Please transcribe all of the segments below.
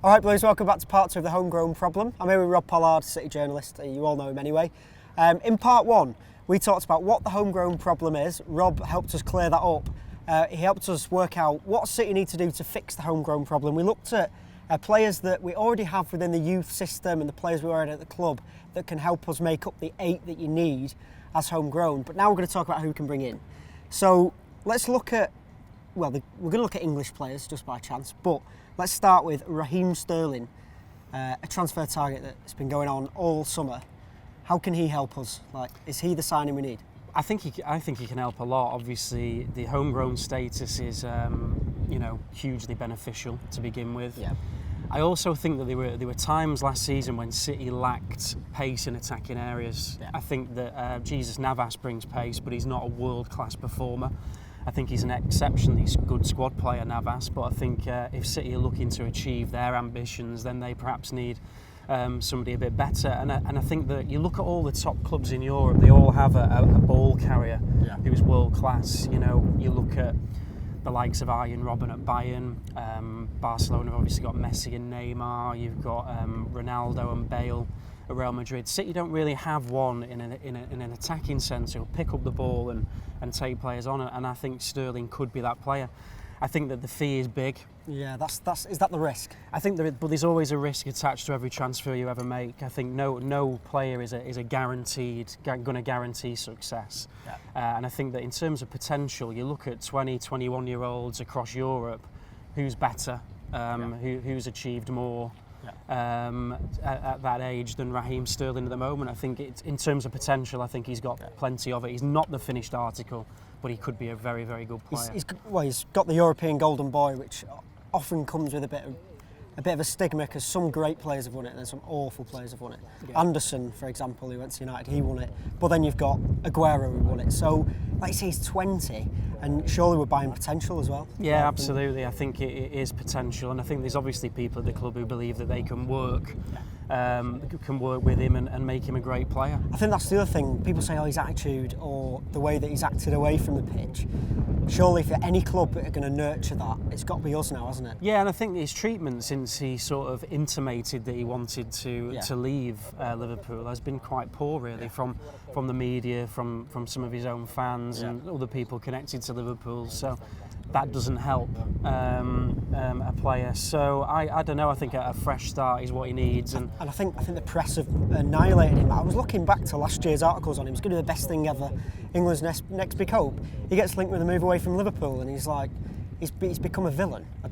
All right, Blues, welcome back to part 2 of the homegrown problem. I'm here with Rob Pollard, City journalist. You all know him anyway. In part 1, we talked about what the homegrown problem is. Rob helped us clear that up. He helped us work out what City need to do to fix the homegrown problem. We looked at players that we already have within the youth system and the players we already at the club that can help us make up the 8 that you need as homegrown. But now we're going to talk about who we can bring in. So let's look at, we're going to look at English players just by chance, but let's start with Raheem Sterling, a transfer target that's been going on all summer. How can he help us? Is he the signing we need? I think he can help a lot. Obviously, the homegrown status is, hugely beneficial to begin with. Yeah. I also think that there were times last season when City lacked pace in attacking areas. Yeah. I think that Jesus Navas brings pace, but he's not a world-class performer. I think he's an exceptionally good squad player, Navas, but I think if City are looking to achieve their ambitions, then they perhaps need somebody a bit better. And I think that you look at all the top clubs in Europe, they all have a ball carrier who's world class. You know, you look at the likes of Arjen Robben at Bayern, Barcelona have obviously got Messi and Neymar, you've got Ronaldo and Bale at Real Madrid. City don't really have one in an attacking sense who'll pick up the ball and take players on, and I think Sterling could be that player. I think that the fee is big. Yeah, is that the risk? I think but there's always a risk attached to every transfer you ever make. I think no player is a guaranteed going to guarantee success. Yeah. And I think that in terms of potential, you look at 20, 21-year-olds across Europe, who's better, who's achieved more. At that age than Raheem Sterling at the moment. I think in terms of potential, I think he's got plenty of it. He's not the finished article, but he could be a very, very good player. He's got the European Golden Boy, which often comes with a bit of a stigma because some great players have won it and then some awful players have won it. Yeah. Anderson, for example, who went to United, he won it. But then you've got Aguero who won it. So, like you say, he's 20 and surely we're buying potential as well. Yeah, absolutely. I think it is potential, and I think there's obviously people at the club who believe that they can work with him and make him a great player. I think that's the other thing. People say, his attitude or the way that he's acted away from the pitch. Surely for any club that are going to nurture that, it's got to be us now, hasn't it? Yeah, and I think his treatment since he sort of intimated that he wanted to leave Liverpool has been quite poor, really, from the media, from some of his own fans and other people connected to Liverpool. So that doesn't help a player. So I don't know. I think a fresh start is what he needs. And I think the press have annihilated him. I was looking back to last year's articles on him. It's going to be the best thing ever. England's next big hope. He gets linked with a move away from Liverpool, and he's like, he's become a villain. I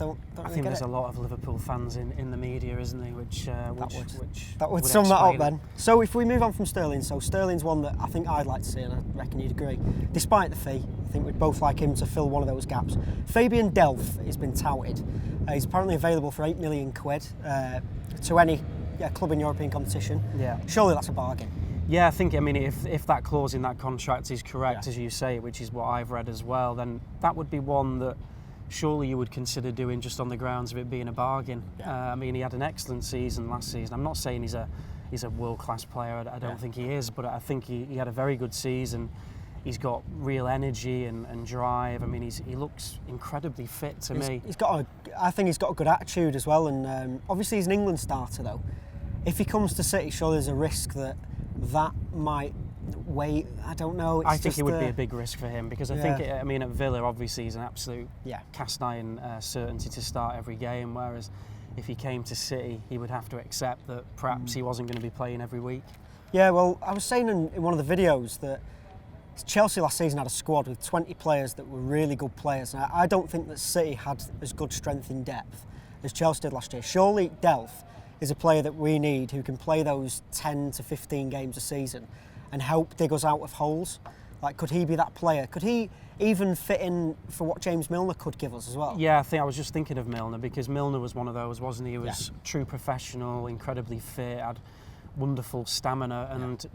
think there's a lot of Liverpool fans in the media, isn't there? Which would sum that up then. So if we move on from Sterling, so Sterling's one that I think I'd like to see, and I reckon you'd agree. Despite the fee, I think we'd both like him to fill one of those gaps. Fabian Delph has been touted. He's apparently available for £8 million to any club in European competition. Yeah. Surely that's a bargain. Yeah, I think, if that clause in that contract is correct, as you say, which is what I've read as well, then that would be one that surely you would consider doing just on the grounds of it being a bargain. Yeah. He had an excellent season last season. I'm not saying he's a world-class player. I don't think he is, but I think he had a very good season. He's got real energy and drive. He looks incredibly fit to me. I think he's got a good attitude as well, and obviously he's an England starter though. If he comes to City, surely there's a risk that might wait. I don't know. I think it would be a big risk for him because I think, at Villa, obviously he's an absolute cast iron certainty to start every game, whereas if he came to City, he would have to accept that perhaps he wasn't going to be playing every week. Yeah, well, I was saying in one of the videos that Chelsea last season had a squad with 20 players that were really good players, and I don't think that City had as good strength in depth as Chelsea did last year. Surely Delph is a player that we need who can play those 10 to 15 games a season and help dig us out of holes. Could he be that player? Could he even fit in for what James Milner could give us as well? Yeah, I was just thinking of Milner because Milner was one of those, wasn't he? He was true professional, incredibly fit, had wonderful stamina, and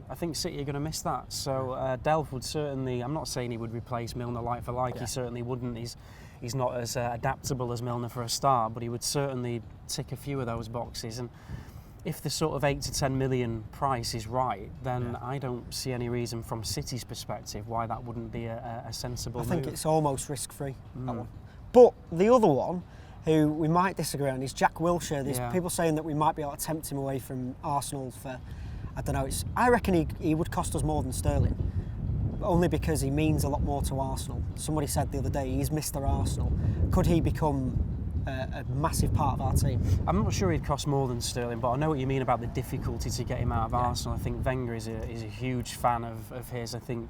I think City are going to miss that. So Delph would certainly, I'm not saying he would replace Milner like for like, he certainly wouldn't. He's not as adaptable as Milner for a start, but he would certainly tick a few of those boxes. And if the sort of 8 to 10 million price is right, then I don't see any reason from City's perspective why that wouldn't be a sensible move. I think it's almost risk-free, that one. But the other one who we might disagree on, is Jack Wilshere. There's Yeah. people saying that we might be able to tempt him away from Arsenal for, I don't know, I reckon he would cost us more than Sterling, only because he means a lot more to Arsenal. Somebody said the other day, he's Mr. Arsenal. Could he become a massive part of our team? I'm not sure he'd cost more than Sterling, but I know what you mean about the difficulty to get him out of Arsenal. I think Wenger is a huge fan of his. I think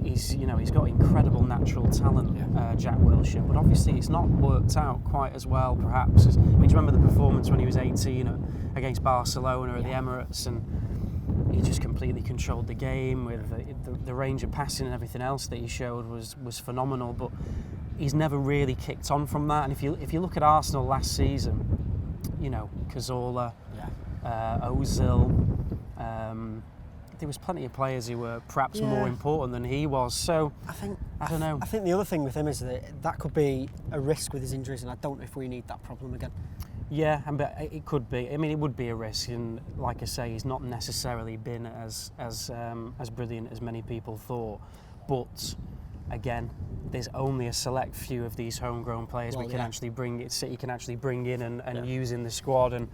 he's got incredible natural talent, Jack Wilshere, but obviously it's not worked out quite as well, perhaps. Do you remember the performance when he was 18 against Barcelona at the Emirates, and he just completely controlled the game with the range of passing and everything else that he showed was phenomenal, but he's never really kicked on from that. And if you look at Arsenal last season, Cazorla, Ozil, there was plenty of players who were perhaps more important than he was. So I don't know. I think the other thing with him is that could be a risk with his injuries, and I don't know if we need that problem again. Yeah, but it could be. I mean, it would be a risk, and like I say, he's not necessarily been as brilliant as many people thought. But again, there's only a select few of these homegrown players City can actually bring in and use in the squad, and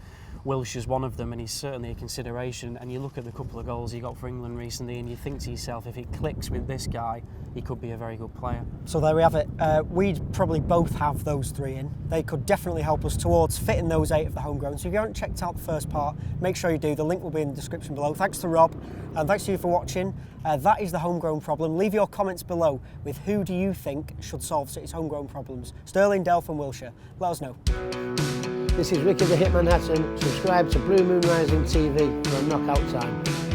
Wilshere's one of them, and he's certainly a consideration. And you look at the couple of goals he got for England recently, and you think to yourself, if it clicks with this guy, he could be a very good player. So there we have it. We'd probably both have those three in. They could definitely help us towards fitting those 8 of the homegrown. So if you haven't checked out the first part, make sure you do. The link will be in the description below. Thanks to Rob, and thanks to you for watching. That is the homegrown problem. Leave your comments below with who do you think should solve City's homegrown problems. Sterling, Delph and Wilshere. Let us know. This is Ricky the Hitman Hatton. Subscribe to Blue Moon Rising TV for a knockout time.